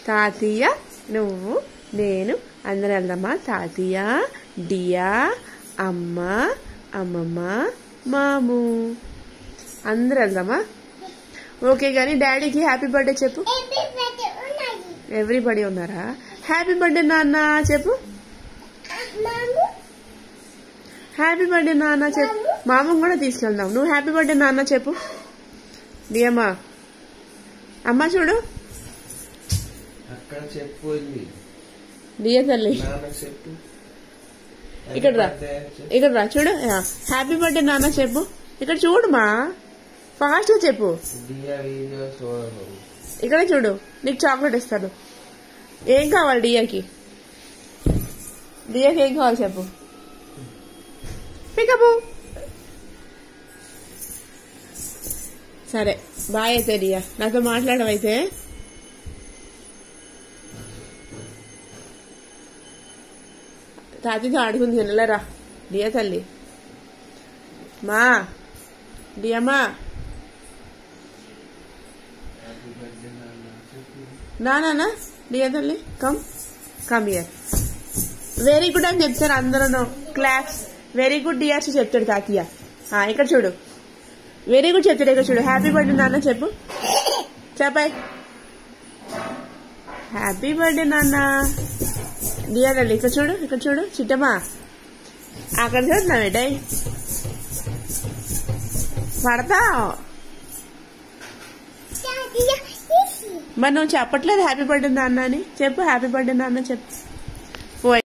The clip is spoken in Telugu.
తాతయ్య నువ్వు నేను అందరం వెళ్దామా? తాతయ్య, డియా, అమ్మ, అమ్మమ్మ, మాము అందరు వెళ్దామా? ఓకే కానీ డాడీకి హ్యాపీ బర్త్డే చెప్పు. ఎవ్రీబడి ఉన్నారా? హ్యాపీ బర్త్డే నాన్న చెప్పు. హ్యాపీ బర్త్డే నాన్న చెప్పు. మామూలు కూడా తీసుకెళ్దాం. నువ్వు హ్యాపీ బర్త్డే నాన్న చెప్పు. డియమ్మా అమ్మ చూడు డియా తల్లి ఇక్కడ రా, ఇక్కడ రా చూడు. హ్యాపీ బర్త్డే నాన్న చెప్పు. ఇక్కడ చూడుమా, ఫాస్ట్ గా చెప్పు. ఇక్కడ చూడు, నీకు చాక్లెట్ ఇస్తాను. ఏం కావాలి డియాకి? డియాకి ఏం కావాలి చెప్పు. పికపు. సరే బాయ్ అయితే డియా, నాతో మాట్లాడవైతే. తాతయ్యతో ఆడుకుంది తినలేరా డియా తల్లి. మా డియమ్మా నానా డియా తల్లి come come here. Very good అని చెప్తారు అందరూ. క్లాప్స్. వెరీ గుడ్ డియర్స్ చెప్తాడు తాతయ్య. ఇక్కడ చూడు, వెరీ గుడ్ చెప్తాడు. ఇక్కడ చూడు, హ్యాపీ బర్త్డే నాన్న చెప్పు. చెప్పాయి హ్యాపీ బర్త్డే నాన్న. డియా తల్లి ఇక్కడ చూడు, ఇక్కడ చూడు చిట్టమ్మా. అక్కడ చూడున్నావే డై పడతావు. మరి నువ్వు చెప్పట్లేదు హ్యాపీ బర్త్డే నాన్న అని చెప్పు. హ్యాపీ బర్త్డే నాన్న చెప్పు.